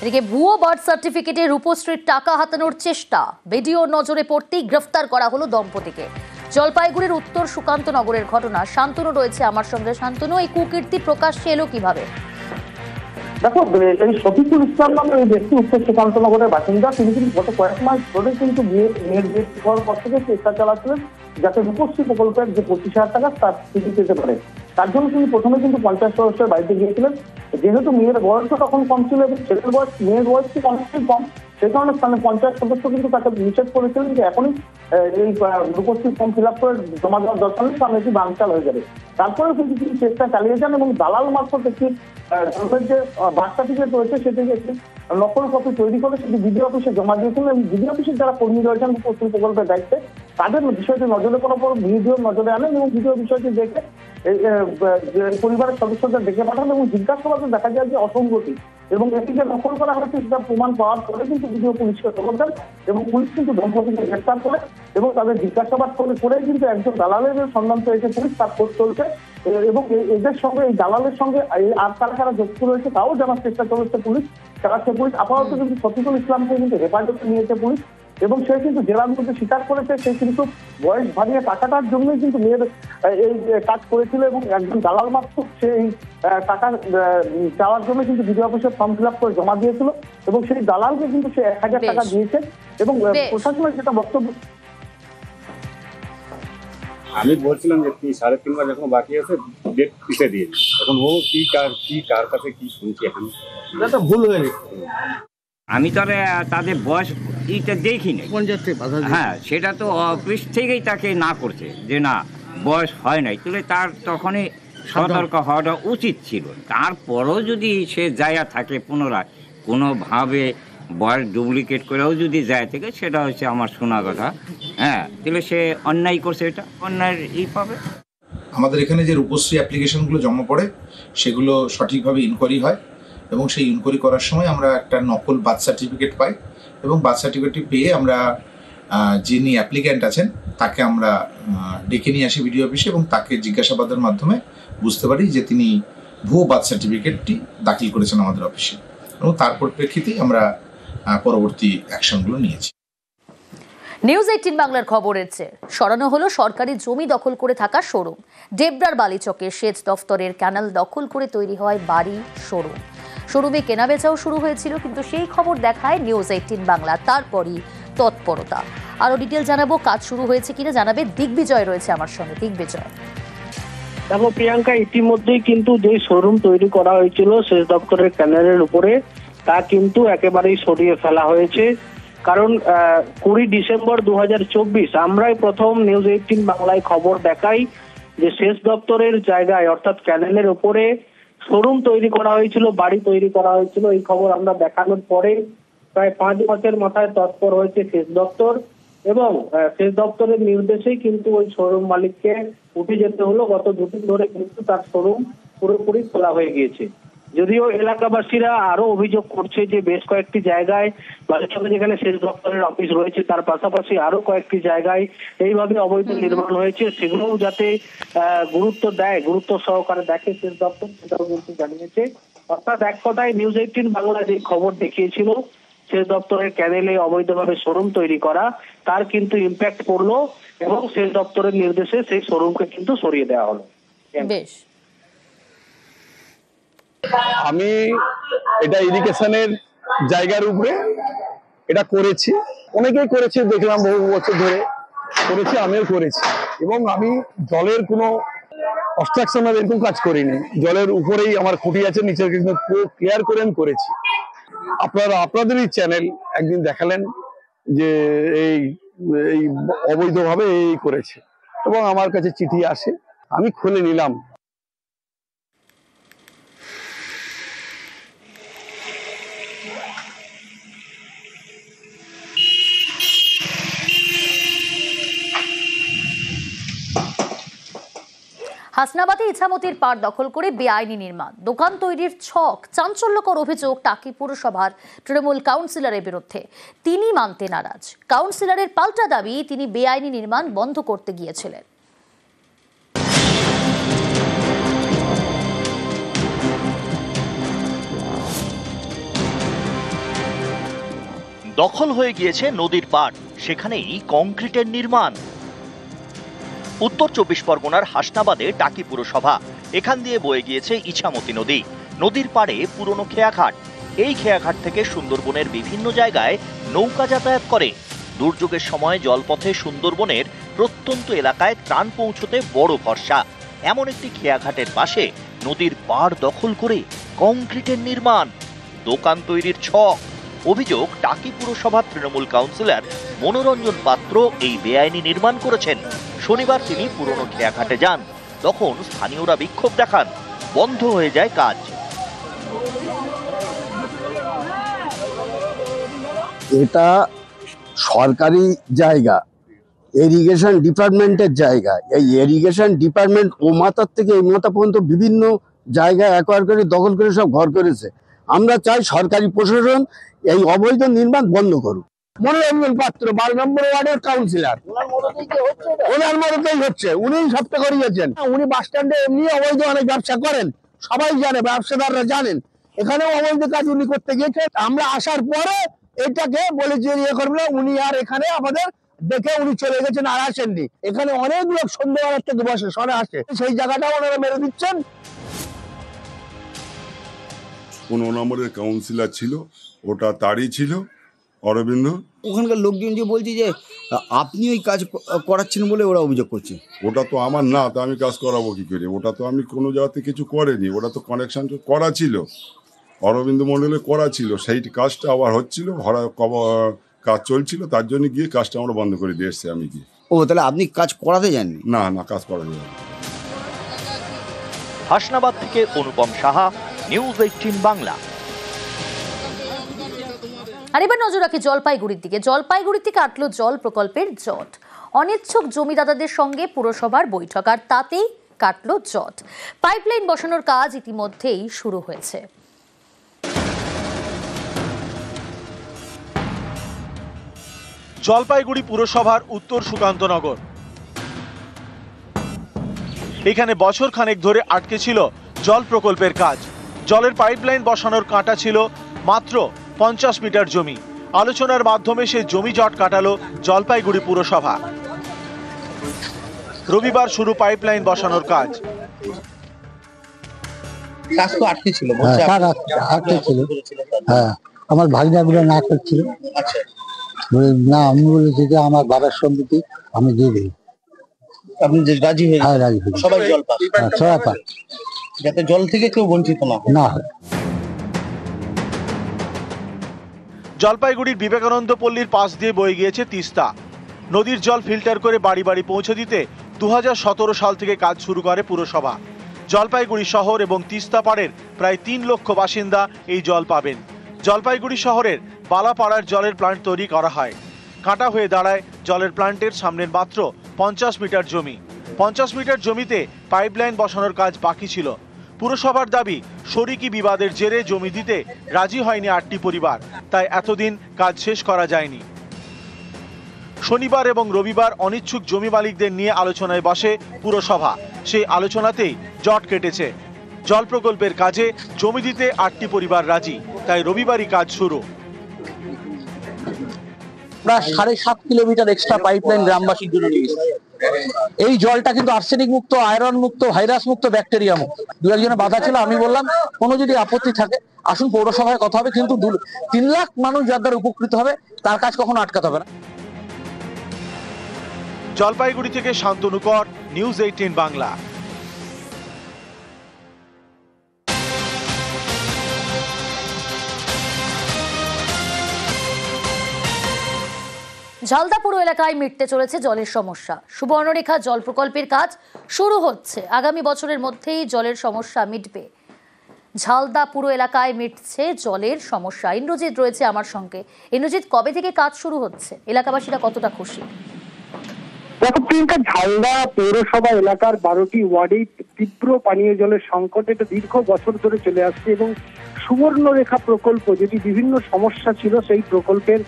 এদিকে ভুয়ো বার্থ সার্টিফিকেটে রূপশ্রীর টাকা হাতানোর চেষ্টা, ভিডিও নজরে পড়তেই গ্রেফতার করা হলো দম্পতিকে। জলপাইগুড়ির উত্তর সুকান্ত নগরের ঘটনা। শান্তনু রয়েছে আমার সঙ্গে। শান্তনু, এই কুকীর্তি প্রকাশ্যে এলো কিভাবে? দেখো, এই শফিকুল ইসলাম নামে এই ব্যক্তি উত্তর সুকান্ত নগরের বাসিন্দা। তিনি কিন্তু গত কয়েক মাস ধরে কিন্তু মেয়ের বিয়ে হওয়ার পর থেকে চেষ্টা চালাচ্ছিলেন যাতে রূপশ্রী প্রকল্পের যে 25,000 টাকা তার স্বীকৃতি পেতে পারে। তার জন্য তিনি প্রথমে কিন্তু পঞ্চায়েত সদস্যের বাড়িতে গিয়েছিলেন। যেহেতু মেয়ের বয়সও তখন কম ছিল এবং মেয়ের বয়স অনেকটাই কম, সেই কারণে পঞ্চায়েত সদস্য কিন্তু তাকে নিষেধ করেছিলেন যে এখনই এই রূপশ্রী ফর্ম ফিল আপ করে জমা দেওয়ার দরকার নেই, কারণ এটি বানচাল হয়ে যাবে। তারপরেও কিন্তু তিনি চেষ্টা চালিয়ে যান এবং দালাল মারফত একটি যে বার্থ সার্টিফিকেট রয়েছে সেটিকে একটি নকল কপি তৈরি করে সেটি বিডিও অফিসে জমা দিয়েছিলেন এবং বিডিও অফিসের যারা কর্মী রয়েছেন রূপশ্রী প্রকল্পের দায়িত্বে তাদের বিষয়টি নজরে করার পর ভিডিও নজরে আনেন এবং ভিডিও বিষয়টি দেখে পরিবারের সদস্যদের ডেকে পাঠান এবং জিজ্ঞাসাবাদে দেখা যায় যে অসঙ্গতি এবং এটিকে নকল করা হয়েছে সেটা প্রমাণ পাওয়ার পরে কিন্তু ভিডিও পুলিশকে খবর দেন এবং পুলিশ কিন্তু দম্পতিকে গ্রেফতার করে এবং তাদের জিজ্ঞাসাবাদ করে কিন্তু একজন দালালের সন্ধান পেয়েছে পুলিশ। তার খোঁজ চলছে এবং এদের সঙ্গে এই দালালের সঙ্গে আর কারা কারা যুক্ত রয়েছে তাও জানার চেষ্টা চলেছে পুলিশ। আপাতত কিন্তু শফিকুল ইসলামকে কিন্তু হেফাজতে নিয়েছে পুলিশ এবং সে কিন্তু জেলার মধ্যে স্বীকার করেছে সে কিন্তু বয়স বাড়িয়ে টাকাটার জন্যই কিন্তু মেয়ের এই কাজ করেছিল এবং একজন দালাল মাত্র সে এই টাকা চাওয়ার জন্য কিন্তু বিডিও অফিসে ফর্ম ফিল আপ করে জমা দিয়েছিল এবং সেই দালালকে কিন্তু সে 1,000 টাকা দিয়েছে এবং প্রশাসনের যেটা বক্তব্য। আমি বলছিলাম যে 3.5 মাস এখন বাকি আছে, ডেট পিছিয়ে দিয়ে এখন ও কার কাছে কি শুনছি এখন এটা ভুল হয়ে গেছে। আমি তো তাদের বয়স এইটা দেখিনি। হ্যাঁ, সেটা তো অফিস থেকেই তাকে না করছে যে না বয়স হয় নাই, তাহলে তার তখনই সতর্ক হওয়াটা উচিত ছিল। তারপরও যদি সে যায়া থাকে পুনরায় কোনোভাবে বয়স ডুপ্লিকেট করেও যদি যায় থাকে, সেটা হচ্ছে আমার শোনা কথা। হ্যাঁ, তাহলে সে অন্যায় করছে, এটা অন্যায় পাবে। আমাদের এখানে যে রূপশ্রী অ্যাপ্লিকেশনগুলো জমা পড়ে সেগুলো সঠিকভাবে ইনকোয়ারি হয় এবং সেই ইনকোয়ারি করার সময় আমরা একটা নকল বার্থ সার্টিফিকেট পাই এবং বার্থ সার্টিফিকেটটি পেয়ে আমরা যিনি অ্যাপ্লিক্যান্ট আছেন তাকে আমরা ডেকে নিয়ে আসি ভিডিও অফিসে এবং তাকে জিজ্ঞাসাবাদের মাধ্যমে বুঝতে পারি যে তিনি ভুয়ো বার্থ সার্টিফিকেটটি দাখিল করেছেন আমাদের অফিসে এবং তার পরিপ্রেক্ষিতেই আমরা পরবর্তী অ্যাকশনগুলো নিয়েছি। নিউজ 18 বাংলার খবর এসেছে। সরানো হলো সরকারি জমি দখল করে থাকা শোরুম। ডেবরার বালিচকে সেচ দফতরের ক্যানাল দখল করে তৈরি হয় বাড়ি শোরুম। শোরুমে কেনাবেচাও শুরু হয়েছিল, কিন্তু সেই খবর দেখায় নিউজ 18 বাংলা। তারপরই তৎপরতা। আরো ডিটেল জানাবো, কাজ শুরু হয়েছে কিনা জানাবে দিগ্বিজয় রয়েছে আমার সঙ্গে। দিগ্বিজয়। দেখো প্রিয়াঙ্কা, ইতিমধ্যেই কিন্তু যে শোরুম তৈরি করা হয়েছিল সেচ দপ্তরের ক্যানালের উপরে তা কিন্তু একেবারেই সরিয়ে ফেলা হয়েছে। কারণ 20 ডিসেম্বর 2024 আমরাই প্রথম নিউজ 18 বাংলায় খবর দেখাই যে সেচ দপ্তরের জায়গায় অর্থাৎ ক্যানেলের উপরে শোরুম তৈরি করা হয়েছিল, বাড়ি তৈরি করা হয়েছিল। এই খবর আমরা দেখানোর পরে প্রায় 5 মাসের মাথায় তৎপর হয়েছে সেচ দপ্তর এবং সেচ দপ্তরের নির্দেশেই কিন্তু ওই শোরুম মালিককে উঠে যেতে হলো। গত 2 দিন ধরে কিন্তু তার শোরুম পুরোপুরি খোলা হয়ে গিয়েছে। যদিও এলাকাবাসীরা আরো অভিযোগ করছে যে বেশ কয়েকটি জায়গায় বালিচকে যেখানে সেচ দপ্তরের অফিস রয়েছে তার পাশাপাশি আরো কয়েকটি জায়গায় এইভাবে অবৈধ নির্মাণ হয়েছে, সেগুলোও যাতে গুরুত্ব সহকারে দেখে সেচ দপ্তর, সেটাও কিন্তু জানিয়েছে। অর্থাৎ এক কথায় নিউজ 18 বাংলা যে খবর দেখিয়েছিল সেচ দপ্তরের ক্যানেলে অবৈধভাবে শোরুম তৈরি করা, তার কিন্তু ইম্প্যাক্ট পড়লো এবং সেচ দপ্তরের নির্দেশে সেই শোরুমকে কিন্তু সরিয়ে দেওয়া হলো। বেশ, আমি এটা ইরিগেশনের জায়গার উপরে এটা করেছি, অনেকেই করেছে দেখলাম, বহু বছর ধরে করেছি, আমিও করেছি এবং আমি জলের কোনো কনস্ট্রাকশনের এরকম কাজ করিনি। জলের উপরেই আমার খুঁটি আছে, নিচের কিন্তু পুরো ক্লিয়ার করে আমি করেছি। আপনাদেরই চ্যানেল একদিন দেখালেন যে এই অবৈধভাবে এই করেছে এবং আমার কাছে চিঠি আসে, আমি খুলে নিলাম। হাসনাবাদে ইছামতির পাড় দখল করে বেআইনি নির্মাণ, দোকান তৈরির ছক। চাঞ্চল্যকর অভিযোগ টাকি পুরসভার তৃণমূল কাউন্সিলরের বিরুদ্ধে। তিনি মানতে নারাজ। কাউন্সিলরের পাল্টা দাবি, তিনি বেআইনি নির্মাণ বন্ধ করতে গিয়েছিলেন। দখল হয়ে গিয়েছে নদীর পাড়, সেখানেই কংক্রিটের নির্মাণ। উত্তর 24 পরগনার হাসনাবাদে টাকি পুরসভা, এখান দিয়ে বয়ে গিয়েছে ইছামতি নদী। নদীর পাড়ে পুরনো খেয়াঘাট, এই খেয়াঘাট থেকে সুন্দরবনের বিভিন্ন জায়গায় নৌকা যাতায়াত করে। দুর্যোগের সময় জলপথে সুন্দরবনের প্রত্যন্ত এলাকায় ত্রাণ পৌঁছতে বড় ভরসা। এমন একটি খেয়াঘাটের পাশে নদীর পাড় দখল করে কংক্রিটের নির্মাণ, দোকান তৈরির ছক। অভিযোগ, টাকি পুরসভার তৃণমূল কাউন্সিলর মনোরঞ্জন পাত্র এই বেআইনি নির্মাণ করেছেন। শনিবার তিনি পুরনো খেয়াঘাটে যান, তখন স্থানীয়রা বিক্ষোভ দেখান, বন্ধ হয়ে যায় কাজ। এটা সরকারি জায়গা, ইরিগেশন ডিপার্টমেন্টের জায়গা। এই ইরিগেশন ডিপার্টমেন্ট ও মাথার থেকে এই মাথা পর্যন্ত বিভিন্ন জায়গায় অ্যাকোয়ার করে দখল করে সব ঘর করেছে। আমরা চাই সরকারি প্রশাসন এই অবৈধ নির্মাণ বন্ধ করুক। মনোরঞ্জন পাত্র 12 নম্বর ওয়ার্ডের কাউন্সিলর, ওনার মদতেই হচ্ছে, উনিই সবটা করিয়েছেন। উনি বাস স্ট্যান্ডে এমনি অবৈধ অনেক ব্যবসা করেন, সবাই জানে, ব্যবসাদাররা জানেন। এখানেও অবৈধ কাজ উনি করতে গিয়েছে। আমরা আসার পরে এটাকে বলেছি ইয়ে করবে, উনি আর এখানে আমাদের দেখে উনি চলে গেছেন, আর আসেননি। এখানে অনেক লোক সন্ধ্যাবেলার থেকে বসে সরে আসে, সেই জায়গাটা ওনারা মেরে দিচ্ছেন। 15 নম্বরের কাউন্সিলর ছিল, ওটা তারই ছিল অরবিন্দ। ওখানকার লোকজন যে বলছে যে আপনি ওই কাজ করাচ্ছেন বলে ওরা অভিযোগ করছে। ওটা তো আমার না, তো আমি কাজ করাবো কি করে? ওটা তো আমি কোনো জায়গাতে কিছু করিনি, ওটা তো কানেকশন করা ছিল, অরবিন্দ মন্ডলে করা ছিল। সেই কাজটা আবার হচ্ছিল, কাজ চলছিল, তার জন্য গিয়ে কাজটা আমরা বন্ধ করে দিয়ে এসছি আমি গিয়ে। ও, তাহলে আপনি কাজ করাতে যাননি? না না, কাজ করাতে যায়নি। হাসনাবাদ থেকে অনুপম সাহা, নিউজ 18 বাংলা। আর এবার নজর রাখি জলপাইগুড়ির দিকে। জলপাইগুড়ি থেকে আটলো জল প্রকল্পের জট। অনিচ্ছুক জমিদাতাদের সঙ্গে পুরসভার বৈঠক, আর তাতেই কাটলো জট। পাইপলাইন বসানোর কাজ ইতিমধ্যেই শুরু হয়েছে। জলপাইগুড়ি পুরসভার উত্তর সুকান্তনগর, এখানে বছর খানেক ধরে আটকে ছিল জল প্রকল্পের কাজ। জলের পাইপলাইন বসানোর কাঁটা ছিল মাত্র 50 মিটার জমি। আলোচনার মাধ্যমে সে জমি জট কাটালো জলপাইগুড়ি পুরসভা। রবিবার শুরু পাইপলাইন বসানোর কাজ। কাজ তো আটকে ছিল, হ্যাঁ, আমার ভাগনাগুলো না করছিল। না, আমি বলেছি যে আমার বাবার সম্পত্তি আমি দিয়ে দিই। আপনি যে রাজি হয়ে? হ্যাঁ, রাজি। সবাই জল পায়, সবাই পায়, যাতে জল থেকে কেউ বঞ্চিত না হয়। জলপাইগুড়ির বিবেকানন্দ পল্লীর পাশ দিয়ে বয়ে গিয়েছে তিস্তা। নদীর জল ফিল্টার করে বাড়ি বাড়ি পৌঁছে দিতে 2017 সাল থেকে কাজ শুরু করে পুরসভা। জলপাইগুড়ি শহর এবং তিস্তা পাড়ের প্রায় 3 লক্ষ বাসিন্দা এই জল পাবেন। জলপাইগুড়ি শহরের বালাপাড়ার জলের প্লান্ট তৈরি করা হয়। কাটা হয়ে দাঁড়ায় জলের প্লান্টের সামনের মাত্র 50 মিটার জমি। 50 মিটার জমিতে পাইপলাইন বসানোর কাজ বাকি ছিল। পুরসভার দাবি, শরিকি বিবাদের জেরে জমি দিতে রাজি হয়নি 8টি পরিবার, তাই এতদিন কাজ শেষ করা যায়নি। শনিবার এবং রবিবার অনিচ্ছুক জমি মালিকদের নিয়ে আলোচনায় বসে পুরসভা। সেই আলোচনাতেই জট কেটেছে। জল প্রকল্পের কাজে জমি দিতে 8টি পরিবার রাজি, তাই রবিবারই কাজ শুরু। প্রায় 7.5 কিলোমিটার এক্সট্রা পাইপলাইন গ্রামবাসীর জন্য নিয়ে এসেছে। এই জলটা কিন্তু আর্সেনিক মুক্ত, আয়রন মুক্ত, ভাইরাস মুক্ত, ব্যাকটেরিয়া মুক্ত। 2-1 বাধা ছিল। আমি বললাম কোনো যদি আপত্তি থাকে আসুন পৌরসভায় কথা হবে, কিন্তু 3 লাখ মানুষ যার দ্বারা উপকৃত হবে তার কাজ কখনো আটকাতে হবে না। জলপাইগুড়ি থেকে শান্তনু কর, নিউজ 18 বাংলা। ঝালদা পুর এলাকায় মিটতে চলেছে জলের সমস্যা। সুবর্ণরেখা জল প্রকল্পের কাজ শুরু হচ্ছে। আগামী বছরের মধ্যেই জলের সমস্যা মিটবে। ঝালদা পুর এলাকায় মিটছে জলের সমস্যা। ইন্দ্রজিৎ রয়েছে আমার সঙ্গে। ইন্দ্রজিৎ, কবে থেকে কাজ শুরু হচ্ছে? এলাকাবাসীরা কতটা খুশি? দেখো প্রিয়াঙ্কা, ঝালদা পৌরসভা এলাকার 12টি ওয়ার্ডেই তীব্র পানীয় জলের সংকট এটা দীর্ঘ বছর ধরে চলে আসছে, এবং সুবর্ণরেখা প্রকল্প যেটি বিভিন্ন সমস্যা ছিল সেই প্রকল্পের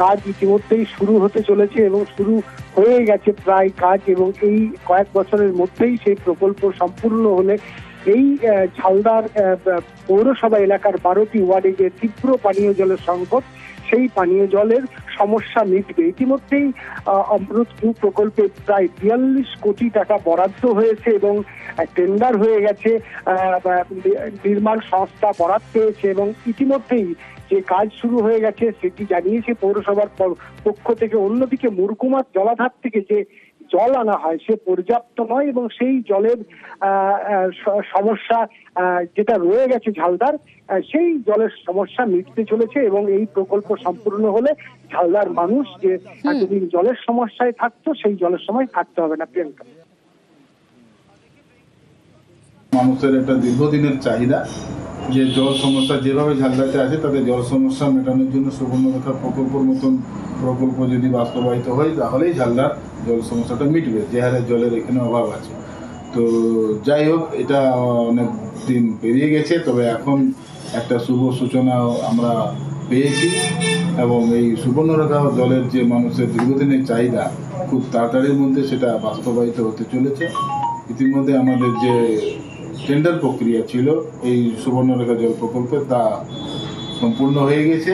কাজ ইতিমধ্যেই শুরু হতে চলেছে এবং শুরু হয়ে গেছে প্রায় কাজ, এবং এই কয়েক বছরের মধ্যেই সেই প্রকল্প সম্পূর্ণ হলে এই ঝালদার পৌরসভা এলাকার 12টি ওয়ার্ডে যে তীব্র পানীয় জলের সংকট সেই পানীয় জলের সমস্যা মিটবে। ইতিমধ্যেই অমৃত 2 প্রকল্পে প্রায় 42 কোটি টাকা বরাদ্দ হয়েছে এবং টেন্ডার হয়ে গেছে, নির্মাণ সংস্থা বরাদ পেয়েছে এবং ইতিমধ্যেই যে কাজ শুরু হয়ে গেছে সেটি জানিয়েছে পৌরসভার পক্ষ থেকে। অন্যদিকে মুরকুমার জলাধার থেকে যে জল আনা হয় সে পর্যাপ্ত নয় এবং সেই জলের সমস্যা যেটা রয়ে গেছে ঝালদার, সেই জলের সমস্যা মিটতে চলেছে এবং এই প্রকল্প সম্পূর্ণ হলে ঝালদার মানুষ যে এতদিন জলের সমস্যায় থাকতো সেই জলের সময় থাকতে হবে না। প্রিয়াঙ্কা, মানুষের একটা দীর্ঘদিনের চাহিদা যে জল সমস্যা যেভাবে ঝালদাতে আছে তাদের জল সমস্যা মেটানোর জন্য সুবর্ণরেখা প্রকল্পের মতন প্রকল্প যদি বাস্তবায়িত হয় তাহলেই ঝালদার জল সমস্যাটা মিটবে, যে হারে জলের এখানে অভাব আছে। তো যাই হোক, এটা অনেক দিন পেরিয়ে গেছে, তবে এখন একটা শুভ সূচনা আমরা পেয়েছি এবং এই সুবর্ণরেখা জলের যে মানুষের দীর্ঘদিনের চাহিদা খুব তাড়াতাড়ির মধ্যে সেটা বাস্তবায়িত হতে চলেছে। ইতিমধ্যে আমাদের যে টেন্ডার প্রক্রিয়া ছিল এই সুবর্ণরেখা জল প্রকল্পে তা সম্পূর্ণ হয়ে গেছে।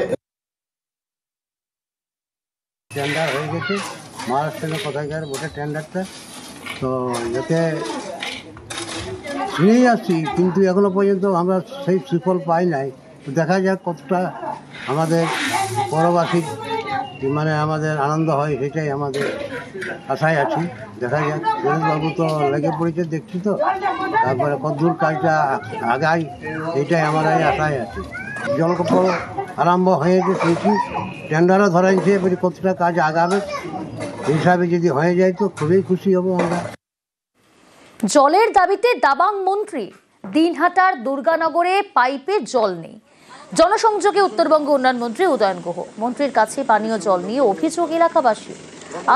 টেন্ডার হয়ে গেছে, মহারাষ্ট্রের কোথাকার বটে টেন্ডারটা, তো এতে শুনেই আসছি কিন্তু এখনো পর্যন্ত আমরা সেই সুফল পাই নাই। তো দেখা যাক কতটা আমাদের পরবাসী মানে আমাদের আনন্দ হয় সেটাই আমাদের আশায় আছি। দেখা যাক, সুরেশবাবু তো লেগে পড়েছে দেখছি, তো তারপরে কতদূর কাজটা আগাই এইটাই আমরা আশায় আছি। জলকল্প আরম্ভ হয়েছে শুনছি, টেন্ডারও ধরাইছে, এবারে কতটা কাজ আগাবে হিসাবে যদি হয়ে যায় তো খুবই খুশি হব আমরা। জলের দাবিতে দাবাং মন্ত্রী, দিনহাটার দুর্গানগরে পাইপে জল নেই। জনসংযোগে উত্তরবঙ্গ উন্নয়ন মন্ত্রী উদয়ন গুহ, মন্ত্রীর কাছে পানীয় জল নিয়ে অভিযোগ এলাকাবাসী,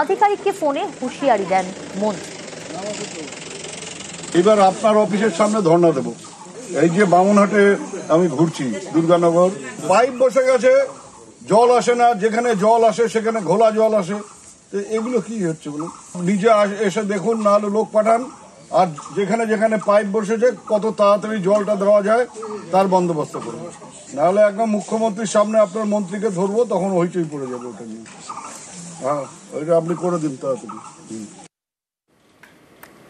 আধিকারিককে ফোনে হুঁশিয়ারি দেন মন্ত্রী। এবার আপনার অফিসের সামনে ধর্ণা দেব। এই যে বামুনহাটে আমি ঘুরছি, দুর্গানগর, পাইপ বসে গেছে, জল আসে না, যেখানে জল আসে সেখানে ঘোলা জল আসে। এগুলো কি হচ্ছে বলুন? নিজে এসে দেখুন, না হলে লোক পাঠান, আর যেখানে যেখানে পাইপ বসেছে কত তাড়াতাড়ি জলটা দেওয়া যায় তার বন্দোবস্ত করবো। নাহলে একদম মুখ্যমন্ত্রীর সামনে আপনার মন্ত্রীকে ধরবো, তখন হইচই পড়ে যাবে ওটা নিয়ে। হ্যাঁ, ওইটা আপনি করে দিন তাড়াতাড়ি।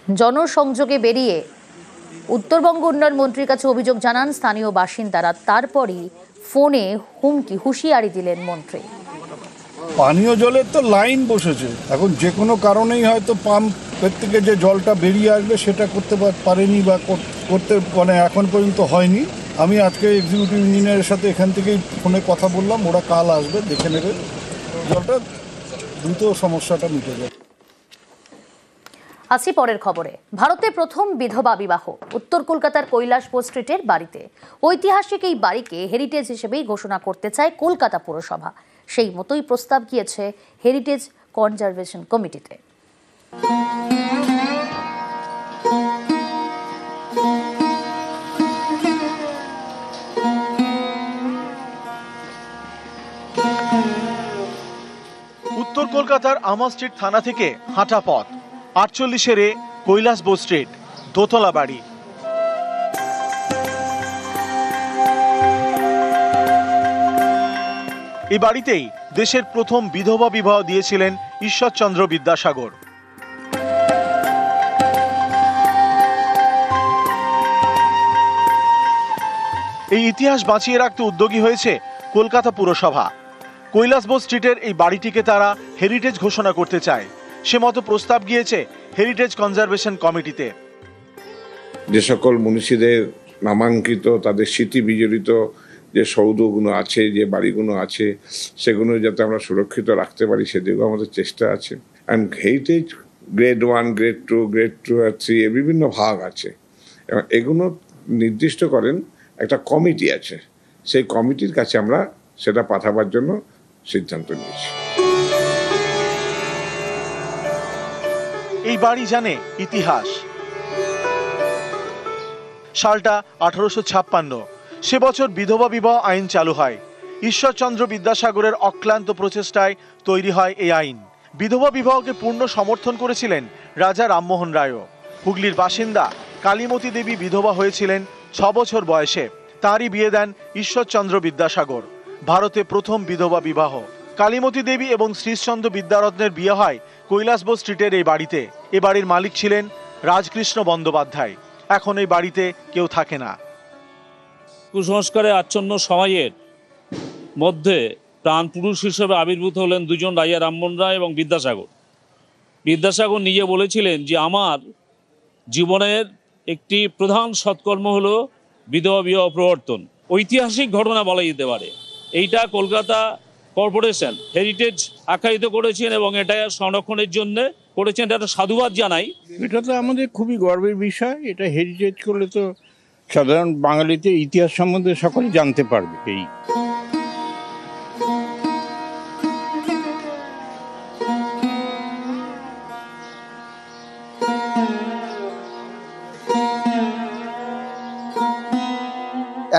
জনসংযোগে বেরিয়ে উত্তরবঙ্গ উন্নয়ন মন্ত্রীর কাছে অভিযোগ জানান স্থানীয় বাসিন্দারা, তারপরই ফোনে হুমকি হুঁশিয়ারি দিলেন মন্ত্রী। পানীয় জলের তো লাইন বসেছে, এখন যে কোনো কারণেই হয়তো পাম্পের থেকে যে জলটা বেরিয়ে আসবে সেটা করতে পারেনি বা করতে মানে এখন পর্যন্ত হয়নি। আমি আজকে এক্সিকিউটিভ ইঞ্জিনিয়ারের সাথে এখান থেকেই ফোনে কথা বললাম, ওরা কাল আসবে, দেখে নেবে, জলটা দ্রুত সমস্যাটা মিটে যাবে। আসি পরের খবরে। ভারতে প্রথম বিধবা বিবাহ উত্তর কলকাতার কৈলাসপুর স্ট্রিটের বাড়িতে। ঐতিহাসিক এই বাড়িকে হেরিটেজ হিসেবেই ঘোষণা করতে চায় কলকাতা পুরসভা। সেই মতোই প্রস্তাব গিয়েছে হেরিটেজ কনজারভেশন কমিটিতে। উত্তর কলকাতার আমা স্ট্রিট থানা থেকে হাঁটা পথ, 48 কৈলাসপুর স্ট্রিট, দোতলা বাড়ি। এই বাড়িতেই দেশের প্রথম বিধবা বিবাহ দিয়েছিলেন ঈশ্বরচন্দ্র বিদ্যাসাগর। এই ইতিহাস বাঁচিয়ে রাখতে উদ্যোগী হয়েছে কলকাতা পুরসভা। কৈলাসপুর স্ট্রিটের এই বাড়িটিকে তারা হেরিটেজ ঘোষণা করতে চায়, সে মতো প্রস্তাব গিয়েছে হেরিটেজ কনজারভেশন কমিটিতে। যে সকল মনীষীদের নামাঙ্কিত, তাদের স্মৃতি বিজড়িত যে সৌধগুলো আছে, যে বাড়িগুলো আছে, সেগুলো যাতে আমরা সুরক্ষিত রাখতে পারি সেদিকেও আমাদের চেষ্টা আছে। And heritage grade 1, grade 2, grade 2 আর 3 বিভিন্ন ভাগ আছে এবং এগুলো নির্দিষ্ট করেন একটা কমিটি আছে, সেই কমিটির কাছে আমরা সেটা পাঠাবার জন্য সিদ্ধান্ত নিয়েছি। এই বাড়ি জানে ইতিহাস। সালটা 1856, সে বছর বিধবা বিবাহ আইন চালু হয়। ঈশ্বরচন্দ্র বিদ্যাসাগরের অক্লান্ত প্রচেষ্টায় তৈরি হয় এই আইন। বিধবা বিবাহকে পূর্ণ সমর্থন করেছিলেন রাজা রামমোহন রায়ও। হুগলির বাসিন্দা কালীমতী দেবী বিধবা হয়েছিলেন 6 বছর বয়সে, তাঁরই বিয়ে দেন ঈশ্বরচন্দ্র বিদ্যাসাগর। ভারতে প্রথম বিধবা বিবাহ। কালীমতী দেবী এবং শ্রীশচন্দ্র বিদ্যারত্নের বিয়ে হয় কৈলাসবোস স্ট্রিটের এই বাড়িতে। এ বাড়ির মালিক ছিলেন রাজকৃষ্ণ বন্দ্যোপাধ্যায়। এখন এই বাড়িতে কেউ থাকে না। কুসংস্কারে আচ্ছন্ন সমাজের মধ্যে প্রাণ পুরুষ হিসেবে আবির্ভূত হলেন দুজন রাজা রামমোহন রায় এবং বিদ্যাসাগর। বিদ্যাসাগর নিজে বলেছিলেন যে আমার জীবনের একটি প্রধান সৎকর্ম হলো বিধবা বিবাহ প্রবর্তন। ঐতিহাসিক ঘটনা বলা যেতে পারে। এইটা কলকাতা কর্পোরেশন হেরিটেজ আখ্যায়িত করেছেন এবং এটা সংরক্ষণের জন্য করেছেন। এটা সাধুবাদ জানাই। এটা তো আমাদের খুবই গর্বের বিষয়। এটা হেরিটেজ করলে তো সাধারণ বাঙালিতে ইতিহাস সম্বন্ধে সকলে জানতে পারবে। এই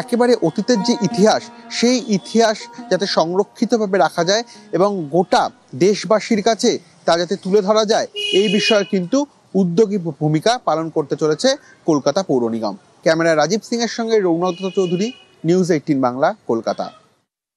একেবারে অতীতের যে ইতিহাস, সেই ইতিহাস যাতে সংরক্ষিতভাবে রাখা যায় এবং গোটা দেশবাসীর কাছে তা যাতে তুলে ধরা যায়, এই বিষয়ে কিন্তু উদ্যোগী ভূমিকা পালন করতে চলেছে কলকাতা পৌর নিগম। ক্যামেরায় রাজীব সিং এর সঙ্গে রৌনক চৌধুরী, নিউজ 18 বাংলা, কলকাতা।